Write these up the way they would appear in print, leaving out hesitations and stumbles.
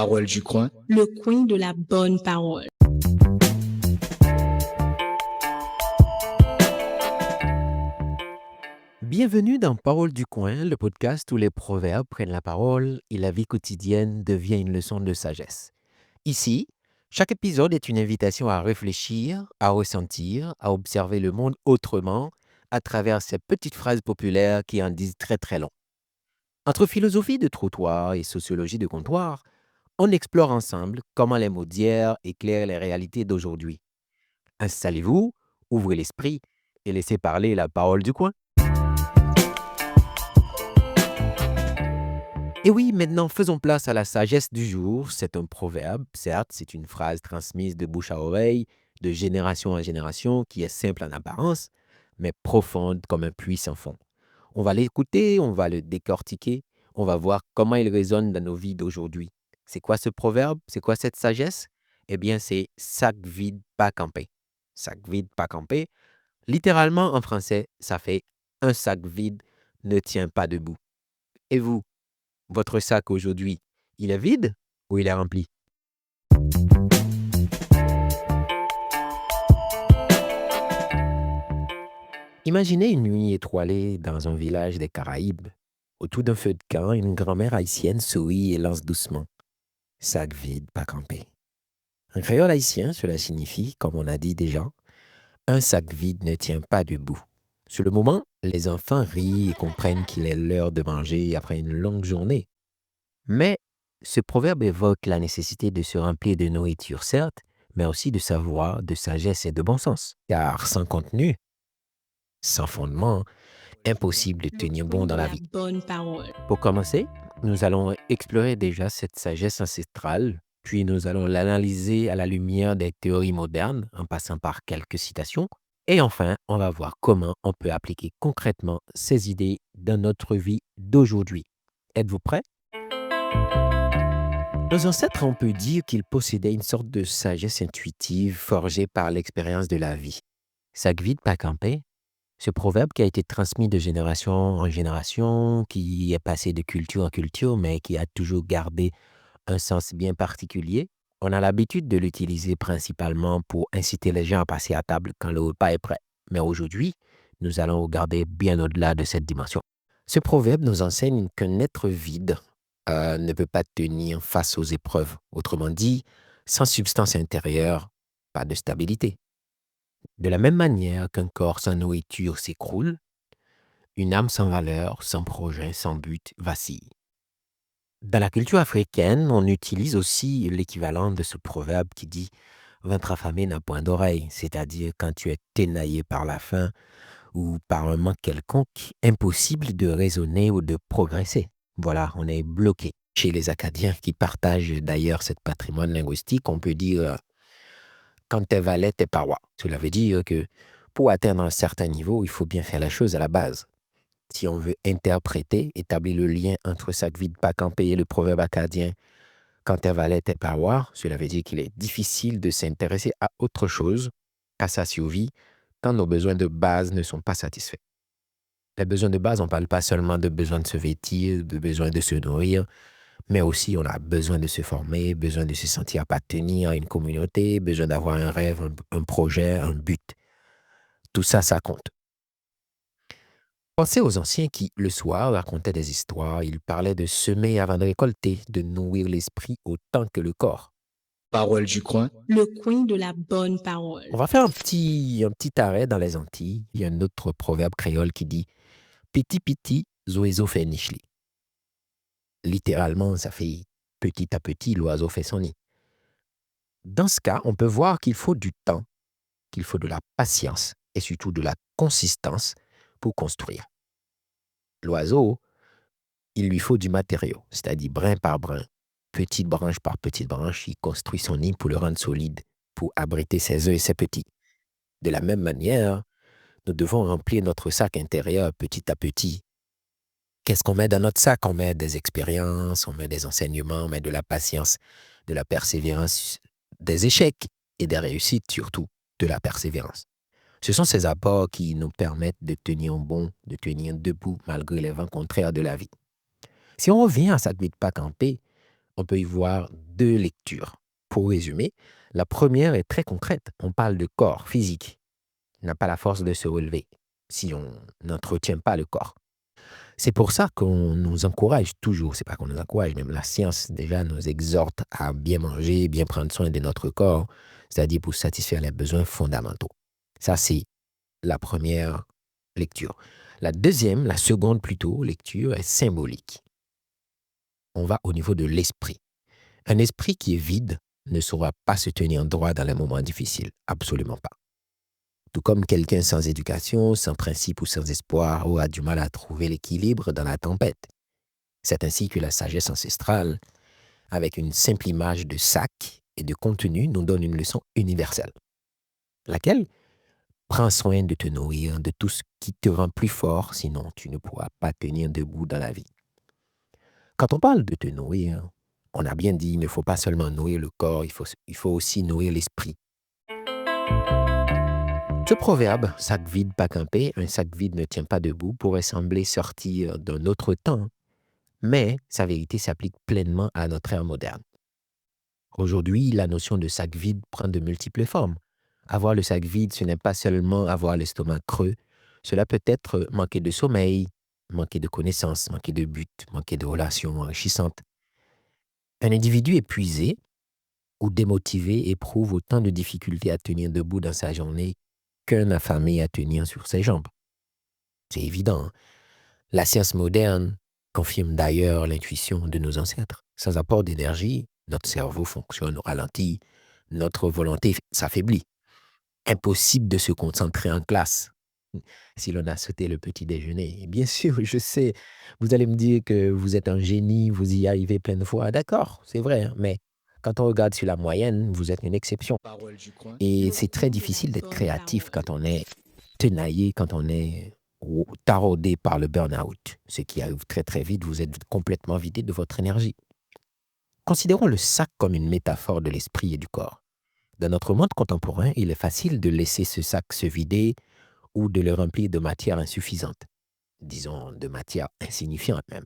Parole du coin. Le coin de la bonne parole. Bienvenue dans Parole du coin, le podcast où les proverbes prennent la parole et la vie quotidienne devient une leçon de sagesse. Ici, chaque épisode est une invitation à réfléchir, à ressentir, à observer le monde autrement à travers ces petites phrases populaires qui en disent très très long. Entre philosophie de trottoir et sociologie de comptoir, on explore ensemble comment les mots d'hier éclairent les réalités d'aujourd'hui. Installez-vous, ouvrez l'esprit et laissez parler la parole du coin. Et oui, maintenant, faisons place à la sagesse du jour. C'est un proverbe, certes, c'est une phrase transmise de bouche à oreille, de génération en génération, qui est simple en apparence, mais profonde comme un puits sans fond. On va l'écouter, on va le décortiquer, on va voir comment il résonne dans nos vies d'aujourd'hui. C'est quoi ce proverbe? C'est quoi cette sagesse? Eh bien, c'est « sac vide, pas campé ». Sac vide, pas campé. Littéralement, en français, ça fait « un sac vide ne tient pas debout ». Et vous? Votre sac aujourd'hui, il est vide ou il est rempli? Imaginez une nuit étoilée dans un village des Caraïbes. Autour d'un feu de camp, une grand-mère haïtienne sourit et lance doucement. Sac vide, pas campé. En créole haïtien, cela signifie, comme on a dit déjà, un sac vide ne tient pas debout. Sur le moment, les enfants rient et comprennent qu'il est l'heure de manger après une longue journée. Mais ce proverbe évoque la nécessité de se remplir de nourriture, certes, mais aussi de savoir, de sagesse et de bon sens. Car sans contenu, sans fondement, impossible de tenir bon dans la vie. Bonne parole. Pour commencer, nous allons explorer déjà cette sagesse ancestrale, puis nous allons l'analyser à la lumière des théories modernes, en passant par quelques citations. Et enfin, on va voir comment on peut appliquer concrètement ces idées dans notre vie d'aujourd'hui. Êtes-vous prêts? Nos ancêtres, on peut dire qu'ils possédaient une sorte de sagesse intuitive forgée par l'expérience de la vie. Sac vide, pas campé. Ce proverbe qui a été transmis de génération en génération, qui est passé de culture en culture, mais qui a toujours gardé un sens bien particulier. On a l'habitude de l'utiliser principalement pour inciter les gens à passer à table quand le repas est prêt. Mais aujourd'hui, nous allons regarder bien au-delà de cette dimension. Ce proverbe nous enseigne qu'un être vide ne peut pas tenir face aux épreuves. Autrement dit, sans substance intérieure, pas de stabilité. De la même manière qu'un corps sans nourriture s'écroule, une âme sans valeur, sans projet, sans but, vacille. Dans la culture africaine, on utilise aussi l'équivalent de ce proverbe qui dit « ventre affamé n'a point d'oreille », c'est-à-dire quand tu es ténaillé par la faim ou par un manque quelconque, impossible de raisonner ou de progresser. Voilà, on est bloqué. Chez les Acadiens qui partagent d'ailleurs ce patrimoine linguistique, on peut dire quand t'es valet, t'es paroi. Cela veut dire que pour atteindre un certain niveau, il faut bien faire la chose à la base. Si on veut interpréter, établir le lien entre sac vide, pas campé et le proverbe acadien quand t'es valet, t'es paroi, cela veut dire qu'il est difficile de s'intéresser à autre chose qu'à sa survie quand nos besoins de base ne sont pas satisfaits. Les besoins de base, on ne parle pas seulement de besoin de se vêtir, de besoin de se nourrir, mais aussi on a besoin de se former, besoin de se sentir appartenir à une communauté, besoin d'avoir un rêve, un projet, un but. Tout ça, ça compte. Pensez aux anciens qui, le soir, racontaient des histoires. Ils parlaient de semer avant de récolter, de nourrir l'esprit autant que le corps. Parole du coin. Le coin de la bonne parole. On va faire un petit arrêt dans les Antilles. Il y a un autre proverbe créole qui dit « Petit petit, oiseau fait nichli ». Littéralement, ça fait « petit à petit, l'oiseau fait son nid ». Dans ce cas, on peut voir qu'il faut du temps, qu'il faut de la patience et surtout de la consistance pour construire. L'oiseau, il lui faut du matériau, c'est-à-dire brin par brin, petite branche par petite branche, il construit son nid pour le rendre solide, pour abriter ses œufs et ses petits. De la même manière, nous devons remplir notre sac intérieur petit à petit. Qu'est-ce qu'on met dans notre sac? On met des expériences, on met des enseignements, on met de la patience, de la persévérance, des échecs et des réussites surtout, de la persévérance. Ce sont ces apports qui nous permettent de tenir bon, de tenir debout malgré les vents contraires de la vie. Si on revient à sac vide pas campé, on peut y voir 2 lectures. Pour résumer, la première est très concrète. On parle de corps physique. Il n'a pas la force de se relever si on n'entretient pas le corps. C'est pour ça qu'on nous encourage toujours, c'est pas qu'on nous encourage, même la science déjà nous exhorte à bien manger, bien prendre soin de notre corps, c'est-à-dire pour satisfaire les besoins fondamentaux. Ça, c'est la première lecture. La deuxième, la seconde plutôt, lecture est symbolique. On va au niveau de l'esprit. Un esprit qui est vide ne saura pas se tenir droit dans les moments difficiles, absolument pas. Tout comme quelqu'un sans éducation, sans principe ou sans espoir aura du mal à trouver l'équilibre dans la tempête. C'est ainsi que la sagesse ancestrale, avec une simple image de sac et de contenu, nous donne une leçon universelle, laquelle prend soin de te nourrir de tout ce qui te rend plus fort, sinon tu ne pourras pas tenir debout dans la vie. Quand on parle de te nourrir, on a bien dit, il ne faut pas seulement nourrir le corps, il faut aussi nourrir l'esprit. Ce proverbe, sac vide, pas campé, un sac vide ne tient pas debout, pourrait sembler sortir d'un autre temps, mais sa vérité s'applique pleinement à notre ère moderne. Aujourd'hui, la notion de sac vide prend de multiples formes. Avoir le sac vide, ce n'est pas seulement avoir l'estomac creux, cela peut être manquer de sommeil, manquer de connaissances, manquer de buts, manquer de relations enrichissantes. Un individu épuisé ou démotivé éprouve autant de difficultés à tenir debout dans sa journée qu'un affamé à tenir sur ses jambes. C'est évident, hein? La science moderne confirme d'ailleurs l'intuition de nos ancêtres. Sans apport d'énergie, notre cerveau fonctionne au ralenti, notre volonté s'affaiblit. Impossible de se concentrer en classe si l'on a sauté le petit déjeuner. Et bien sûr, je sais, vous allez me dire que vous êtes un génie, vous y arrivez plein de fois. D'accord, c'est vrai, hein, mais quand on regarde sur la moyenne, vous êtes une exception. Parole du coin. Et c'est très difficile d'être créatif quand on est tenaillé, quand on est taraudé par le burn-out. Ce qui arrive très très vite, vous êtes complètement vidé de votre énergie. Considérons le sac comme une métaphore de l'esprit et du corps. Dans notre monde contemporain, il est facile de laisser ce sac se vider ou de le remplir de matière insuffisante, disons de matière insignifiante même.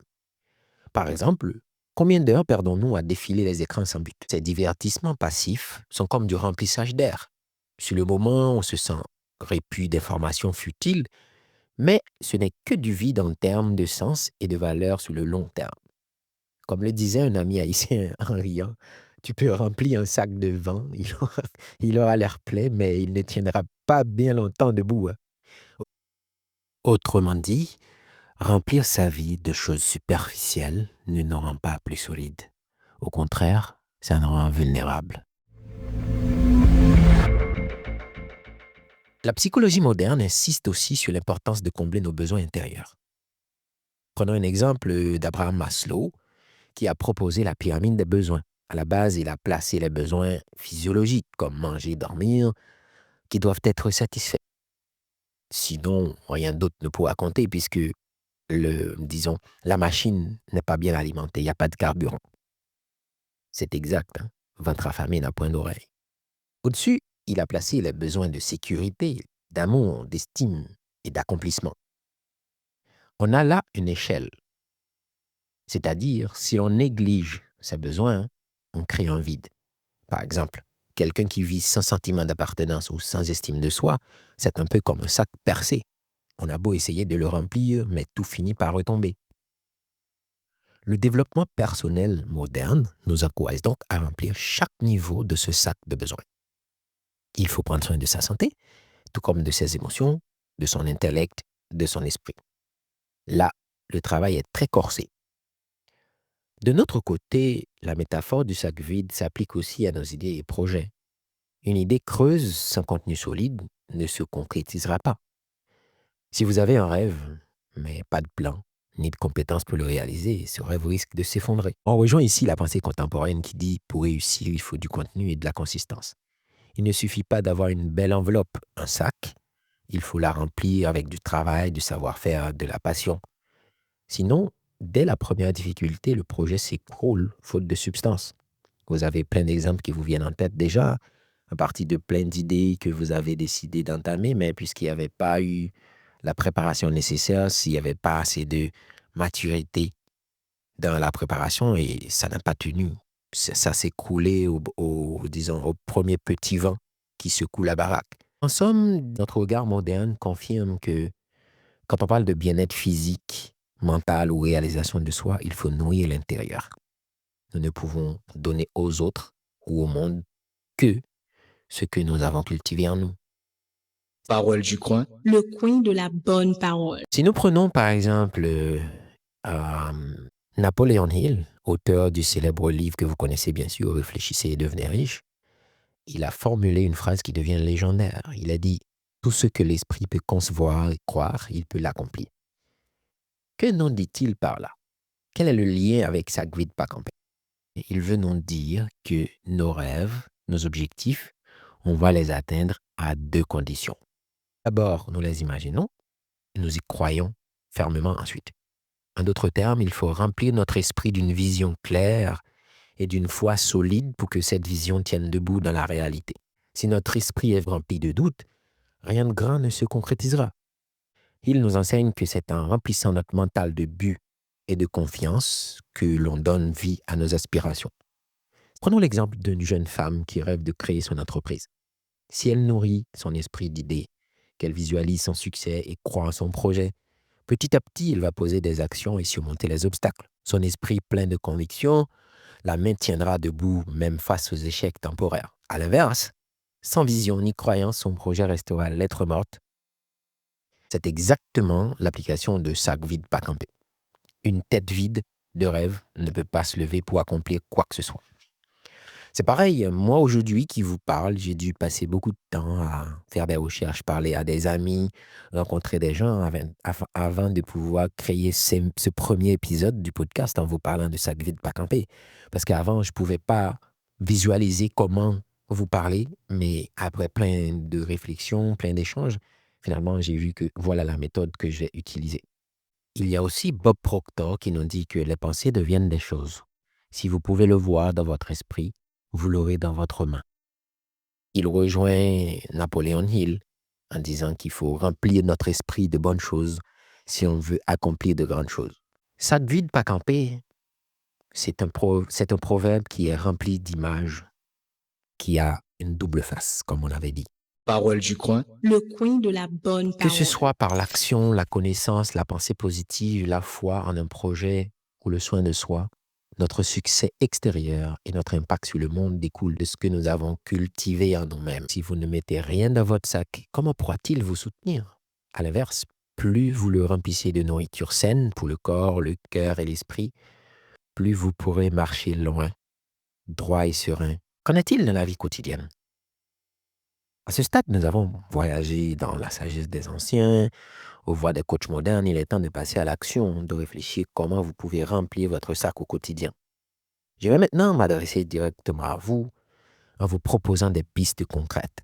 Par exemple, combien d'heures perdons-nous à défiler les écrans sans but? Ces divertissements passifs sont comme du remplissage d'air. Sur le moment, on se sent répus d'informations futiles, mais ce n'est que du vide en termes de sens et de valeur sur le long terme. Comme le disait un ami haïtien en riant, tu peux remplir un sac de vent, il aura l'air plein, mais il ne tiendra pas bien longtemps debout, hein. Autrement dit, remplir sa vie de choses superficielles ne nous rend pas plus solides. Au contraire, ça nous rend vulnérables. La psychologie moderne insiste aussi sur l'importance de combler nos besoins intérieurs. Prenons un exemple d'Abraham Maslow, qui a proposé la pyramide des besoins. À la base, il a placé les besoins physiologiques, comme manger, dormir, qui doivent être satisfaits. Sinon, rien d'autre ne pourra compter puisque, la machine n'est pas bien alimentée, il n'y a pas de carburant. C'est exact, hein? Ventre affamé n'a point d'oreille. Au-dessus, il a placé les besoins de sécurité, d'amour, d'estime et d'accomplissement. On a là une échelle. C'est-à-dire, si on néglige ces besoins, on crée un vide. Par exemple, quelqu'un qui vit sans sentiment d'appartenance ou sans estime de soi, c'est un peu comme un sac percé. On a beau essayer de le remplir, mais tout finit par retomber. Le développement personnel moderne nous encourage donc à remplir chaque niveau de ce sac de besoins. Il faut prendre soin de sa santé, tout comme de ses émotions, de son intellect, de son esprit. Là, le travail est très corsé. De notre côté, la métaphore du sac vide s'applique aussi à nos idées et projets. Une idée creuse sans contenu solide ne se concrétisera pas. Si vous avez un rêve, mais pas de plan, ni de compétences pour le réaliser, ce rêve risque de s'effondrer. On rejoint ici la pensée contemporaine qui dit « pour réussir, il faut du contenu et de la consistance ». Il ne suffit pas d'avoir une belle enveloppe, un sac. Il faut la remplir avec du travail, du savoir-faire, de la passion. Sinon, dès la première difficulté, le projet s'écroule, faute de substance. Vous avez plein d'exemples qui vous viennent en tête déjà, à partir de plein d'idées que vous avez décidé d'entamer, mais puisqu'il n'y avait pas eu la préparation nécessaire, s'il n'y avait pas assez de maturité dans la préparation, et ça n'a pas tenu. ça s'est coulé disons, au premier petit vent qui secoue la baraque. En somme, notre regard moderne confirme que quand on parle de bien-être physique, mental ou réalisation de soi, il faut nourrir l'intérieur. Nous ne pouvons donner aux autres ou au monde que ce que nous avons cultivé en nous. Parole du coin. Le coin de la bonne parole. Si nous prenons par exemple Napoléon Hill, auteur du célèbre livre que vous connaissez bien sûr, Réfléchissez et devenez riche, il a formulé une phrase qui devient légendaire. Il a dit « Tout ce que l'esprit peut concevoir et croire, il peut l'accomplir ». Que nous dit-il par là? Quel est le lien avec Sagvit Pakampe? Il veut nous dire que nos rêves, nos objectifs, on va les atteindre à deux conditions. D'abord, nous les imaginons et nous y croyons fermement ensuite. En d'autres termes, il faut remplir notre esprit d'une vision claire et d'une foi solide pour que cette vision tienne debout dans la réalité. Si notre esprit est rempli de doutes, rien de grand ne se concrétisera. Il nous enseigne que c'est en remplissant notre mental de buts et de confiance que l'on donne vie à nos aspirations. Prenons l'exemple d'une jeune femme qui rêve de créer son entreprise. Si elle nourrit son esprit d'idées, qu'elle visualise son succès et croit en son projet, petit à petit, elle va poser des actions et surmonter les obstacles. Son esprit plein de conviction la maintiendra debout même face aux échecs temporaires. À l'inverse, sans vision ni croyance, son projet restera lettre morte. C'est exactement l'application de Sagvit Pakampe. Une tête vide de rêve ne peut pas se lever pour accomplir quoi que ce soit. C'est pareil, moi aujourd'hui qui vous parle, j'ai dû passer beaucoup de temps à faire des recherches, parler à des amis, rencontrer des gens avant de pouvoir créer ce premier épisode du podcast en vous parlant de Sagvit Pakampe. Parce qu'avant, je ne pouvais pas visualiser comment vous parler, mais après plein de réflexions, plein d'échanges, finalement, j'ai vu que voilà la méthode que j'ai utilisée. Il y a aussi Bob Proctor qui nous dit que les pensées deviennent des choses. Si vous pouvez le voir dans votre esprit, vous l'aurez dans votre main. Il rejoint Napoléon Hill en disant qu'il faut remplir notre esprit de bonnes choses si on veut accomplir de grandes choses. Sagvit Pakampe, c'est un proverbe qui est rempli d'images, qui a une double face, comme on avait dit. Parole du coin. Le coin de la bonne parole. Que ce soit par l'action, la connaissance, la pensée positive, la foi en un projet ou le soin de soi, notre succès extérieur et notre impact sur le monde découlent de ce que nous avons cultivé en nous-mêmes. Si vous ne mettez rien dans votre sac, comment pourra-t-il vous soutenir? À l'inverse, plus vous le remplissez de nourriture saine pour le corps, le cœur et l'esprit, plus vous pourrez marcher loin, droit et serein. Qu'en est-il dans la vie quotidienne? À ce stade, nous avons voyagé dans la sagesse des anciens, aux voies des coachs modernes. Il est temps de passer à l'action, de réfléchir comment vous pouvez remplir votre sac au quotidien. Je vais maintenant m'adresser directement à vous en vous proposant des pistes concrètes.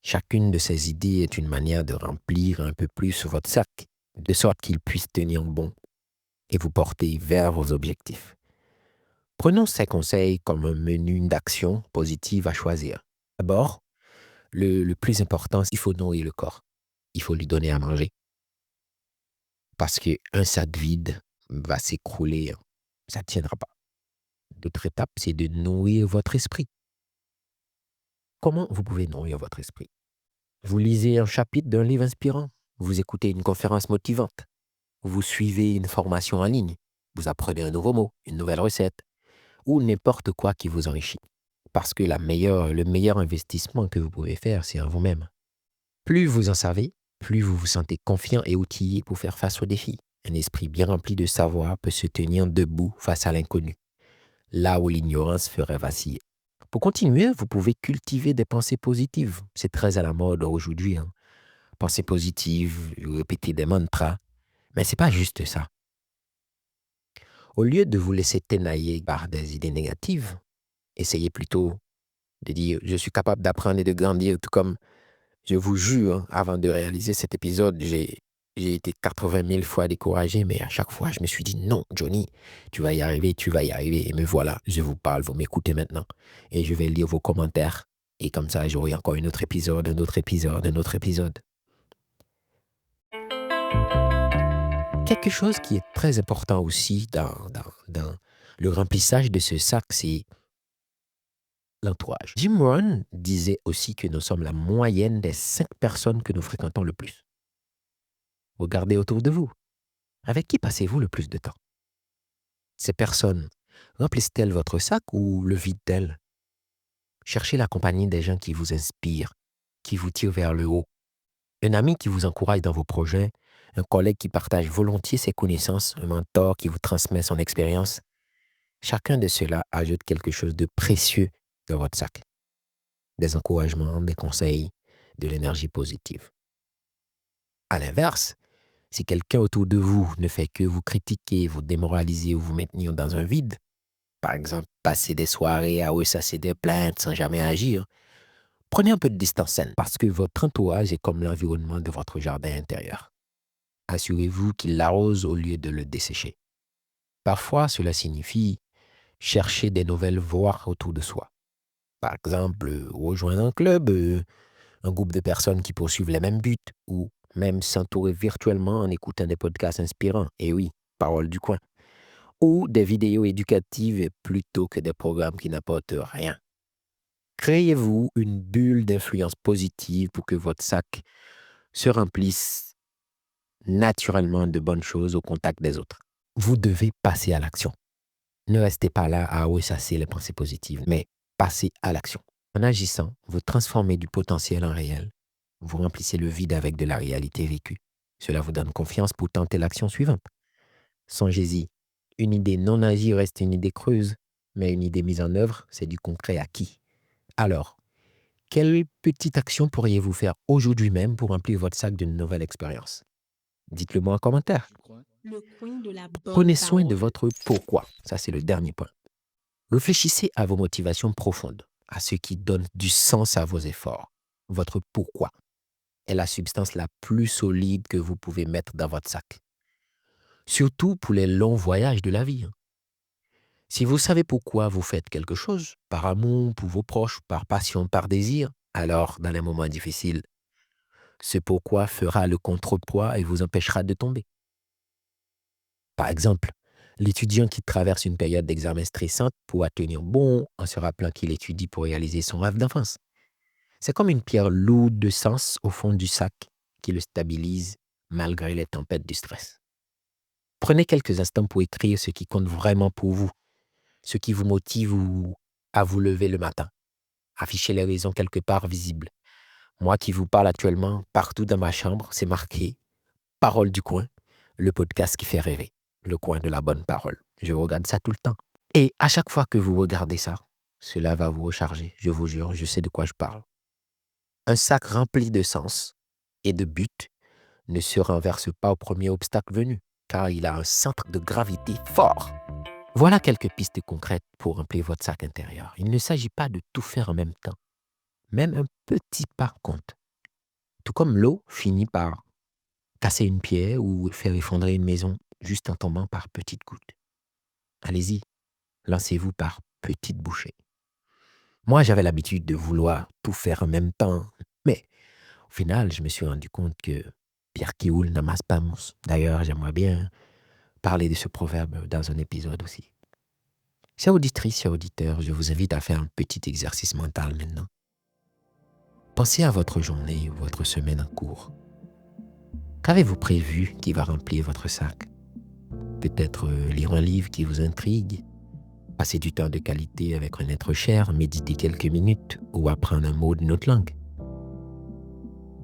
Chacune de ces idées est une manière de remplir un peu plus votre sac, de sorte qu'il puisse tenir bon et vous porter vers vos objectifs. Prenons ces conseils comme un menu d'action positive à choisir. D'abord, le plus important, il faut nourrir le corps. Il faut lui donner à manger. Parce qu'un sac vide va s'écrouler. Ça ne tiendra pas. L'autre étape, c'est de nourrir votre esprit. Comment vous pouvez nourrir votre esprit? Vous lisez un chapitre d'un livre inspirant. Vous écoutez une conférence motivante. Vous suivez une formation en ligne. Vous apprenez un nouveau mot, une nouvelle recette. Ou n'importe quoi qui vous enrichit. Parce que le meilleur investissement que vous pouvez faire, c'est en vous-même. Plus vous en savez, plus vous vous sentez confiant et outillé pour faire face aux défis. Un esprit bien rempli de savoir peut se tenir debout face à l'inconnu, là où l'ignorance ferait vaciller. Pour continuer, vous pouvez cultiver des pensées positives. C'est très à la mode aujourd'hui. Pensées positives, répéter des mantras. Mais ce n'est pas juste ça. Au lieu de vous laisser ténailler par des idées négatives, essayez plutôt de dire « Je suis capable d'apprendre et de grandir », tout comme je vous jure, avant de réaliser cet épisode, j'ai été 80 000 fois découragé, mais à chaque fois, je me suis dit « Non, Johnny, tu vas y arriver. » Et me voilà, je vous parle, vous m'écoutez maintenant. Et je vais lire vos commentaires. Et comme ça, j'aurai encore un autre épisode. Quelque chose qui est très important aussi dans Le remplissage de ce sac, c'est l'entourage. Jim Rohn disait aussi que nous sommes la moyenne des 5 personnes que nous fréquentons le plus. Regardez autour de vous. Avec qui passez-vous le plus de temps? Ces personnes remplissent-elles votre sac ou le vident-elles? Cherchez la compagnie des gens qui vous inspirent, qui vous tirent vers le haut. Un ami qui vous encourage dans vos projets, un collègue qui partage volontiers ses connaissances, un mentor qui vous transmet son expérience. Chacun de ceux-là ajoute quelque chose de précieux dans votre sac. Des encouragements, des conseils, de l'énergie positive. À l'inverse, si quelqu'un autour de vous ne fait que vous critiquer, vous démoraliser ou vous maintenir dans un vide, par exemple, passer des soirées à ressasser des plaintes sans jamais agir, prenez un peu de distance saine parce que votre entourage est comme l'environnement de votre jardin intérieur. Assurez-vous qu'il l'arrose au lieu de le dessécher. Parfois, cela signifie chercher des nouvelles voies autour de soi. Par exemple, rejoindre un club, un groupe de personnes qui poursuivent les mêmes buts ou même s'entourer virtuellement en écoutant des podcasts inspirants. Et oui, parole du coin. Ou des vidéos éducatives plutôt que des programmes qui n'apportent rien. Créez-vous une bulle d'influence positive pour que votre sac se remplisse naturellement de bonnes choses au contact des autres. Vous devez passer à l'action. Ne restez pas là à ressasser les pensées positives, mais passez à l'action. En agissant, vous transformez du potentiel en réel. Vous remplissez le vide avec de la réalité vécue. Cela vous donne confiance pour tenter l'action suivante. Songez-y, une idée non agie reste une idée creuse, mais une idée mise en œuvre, c'est du concret acquis. Alors, quelle petite action pourriez-vous faire aujourd'hui même pour remplir votre sac d'une nouvelle expérience? Dites-le moi en commentaire. Le coin de la bonne Prenez soin de parole. votre pourquoi. Ça, c'est le dernier point. Réfléchissez à vos motivations profondes, à ce qui donne du sens à vos efforts. Votre pourquoi est la substance la plus solide que vous pouvez mettre dans votre sac. Surtout pour les longs voyages de la vie. Si vous savez pourquoi vous faites quelque chose, par amour pour vos proches, par passion, par désir, alors, dans les moments difficiles, ce pourquoi fera le contrepoids et vous empêchera de tomber. Par exemple, l'étudiant qui traverse une période d'examen stressante pourra tenir bon en se rappelant qu'il étudie pour réaliser son rêve d'enfance. C'est comme une pierre lourde de sens au fond du sac qui le stabilise malgré les tempêtes du stress. Prenez quelques instants pour écrire ce qui compte vraiment pour vous, ce qui vous motive à vous lever le matin. Affichez les raisons quelque part visibles. Moi qui vous parle actuellement, partout dans ma chambre, c'est marqué « Parole du coin », le podcast qui fait rêver, le coin de la bonne parole. Je regarde ça tout le temps. Et à chaque fois que vous regardez ça, cela va vous recharger. Je vous jure, je sais de quoi je parle. Un sac rempli de sens et de buts ne se renverse pas au premier obstacle venu, car il a un centre de gravité fort. Voilà quelques pistes concrètes pour remplir votre sac intérieur. Il ne s'agit pas de tout faire en même temps. Même un petit pas compte. Tout comme l'eau finit par casser une pierre ou faire effondrer une maison juste en tombant par petites gouttes. Allez-y, lancez-vous par petites bouchées. Moi, j'avais l'habitude de vouloir tout faire en même temps, mais au final, je me suis rendu compte que pierre qui roule n'amasse pas mousse. D'ailleurs, j'aimerais bien parler de ce proverbe dans un épisode aussi. Chers auditrices, chers auditeurs, je vous invite à faire un petit exercice mental maintenant. Pensez à votre journée ou votre semaine en cours. Qu'avez-vous prévu qui va remplir votre sac? Peut-être lire un livre qui vous intrigue, passer du temps de qualité avec un être cher, méditer quelques minutes ou apprendre un mot d'une autre langue.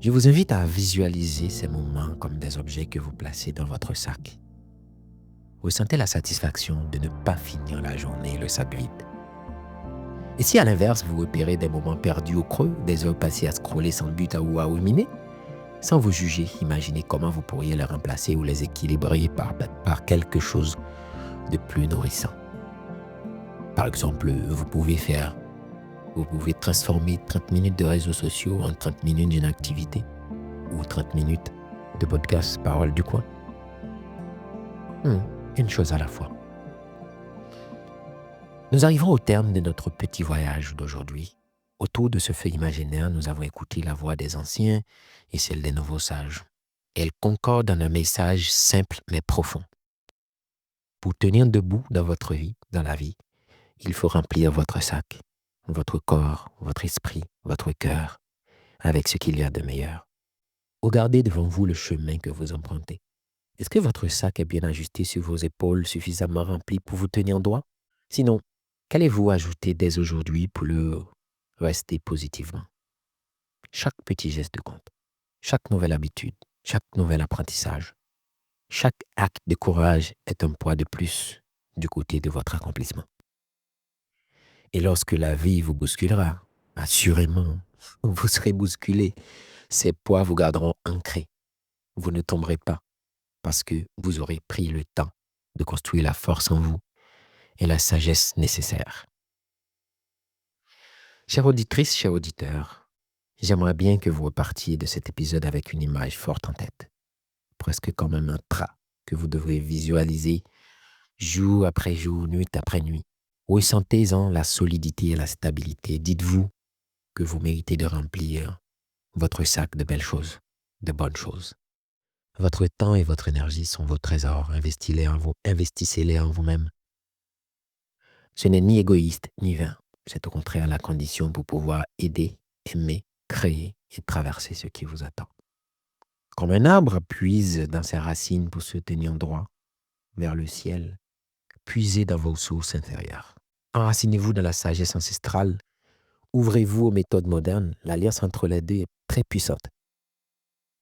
Je vous invite à visualiser ces moments comme des objets que vous placez dans votre sac. Ressentez la satisfaction de ne pas finir la journée le sac vide. Et si à l'inverse, vous repérez des moments perdus au creux, des heures passées à scroller sans but ou à ruminer, sans vous juger, imaginez comment vous pourriez les remplacer ou les équilibrer par quelque chose de plus nourrissant. Par exemple, vous pouvez transformer 30 minutes de réseaux sociaux en 30 minutes d'une activité ou 30 minutes de podcast Parole du coin. Une chose à la fois. Nous arrivons au terme de notre petit voyage d'aujourd'hui. Autour de ce feu imaginaire, nous avons écouté la voix des anciens et celle des nouveaux sages. Elle concorde dans un message simple mais profond. Pour tenir debout dans votre vie, dans la vie, il faut remplir votre sac, votre corps, votre esprit, votre cœur, avec ce qu'il y a de meilleur. Regardez devant vous le chemin que vous empruntez. Est-ce que votre sac est bien ajusté sur vos épaules, suffisamment rempli pour vous tenir droit? Sinon, qu'allez-vous ajouter dès aujourd'hui pour le rester positivement? Chaque petit geste compte. Chaque nouvelle habitude, chaque nouvel apprentissage, chaque acte de courage est un poids de plus du côté de votre accomplissement. Et lorsque la vie vous bousculera, assurément, vous serez bousculé. Ces poids vous garderont ancrés. Vous ne tomberez pas parce que vous aurez pris le temps de construire la force en vous et la sagesse nécessaire. Chère auditrice, chers auditeurs, j'aimerais bien que vous repartiez de cet épisode avec une image forte en tête, presque comme un mantra que vous devrez visualiser jour après jour, nuit après nuit. Ressentez-en la solidité et la stabilité. Dites-vous que vous méritez de remplir votre sac de belles choses, de bonnes choses. Votre temps et votre énergie sont vos trésors. Investissez-les en vous-même. Ce n'est ni égoïste ni vain. C'est au contraire la condition pour pouvoir aider, aimer, créer et traverser ce qui vous attend. Comme un arbre puise dans ses racines pour se tenir droit vers le ciel, puisez dans vos sources intérieures. Enracinez-vous dans la sagesse ancestrale. Ouvrez-vous aux méthodes modernes. L'alliance entre les deux est très puissante.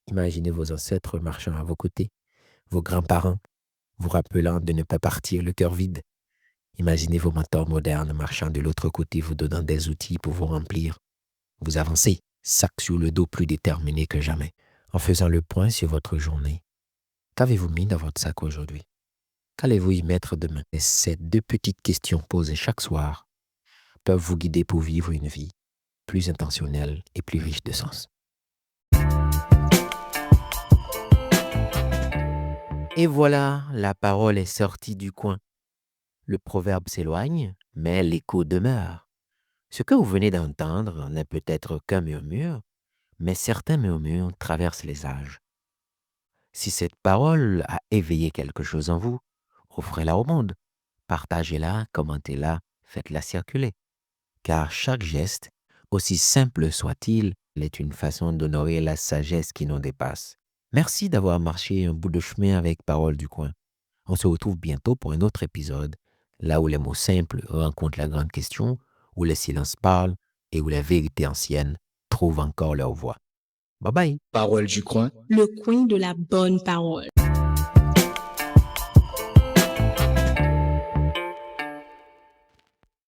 Imaginez vos ancêtres marchant à vos côtés, vos grands-parents, vous rappelant de ne pas partir le cœur vide. Imaginez vos mentors modernes marchant de l'autre côté, vous donnant des outils pour vous remplir. Vous avancez, sac sur le dos, plus déterminé que jamais. En faisant le point sur votre journée, qu'avez-vous mis dans votre sac aujourd'hui? Qu'allez-vous y mettre demain? Et ces deux petites questions posées chaque soir peuvent vous guider pour vivre une vie plus intentionnelle et plus riche de sens. Et voilà, la parole est sortie du coin. Le proverbe s'éloigne, mais l'écho demeure. Ce que vous venez d'entendre n'est peut-être qu'un murmure, mais certains murmures traversent les âges. Si cette parole a éveillé quelque chose en vous, offrez-la au monde. Partagez-la, commentez-la, faites-la circuler. Car chaque geste, aussi simple soit-il, est une façon d'honorer la sagesse qui nous dépasse. Merci d'avoir marché un bout de chemin avec Parole du coin. On se retrouve bientôt pour un autre épisode, là où les mots simples rencontrent la grande question, où les silences parlent et où les vérités anciennes trouvent encore leur voix. Bye bye! Parole du coin. Le coin de la bonne parole.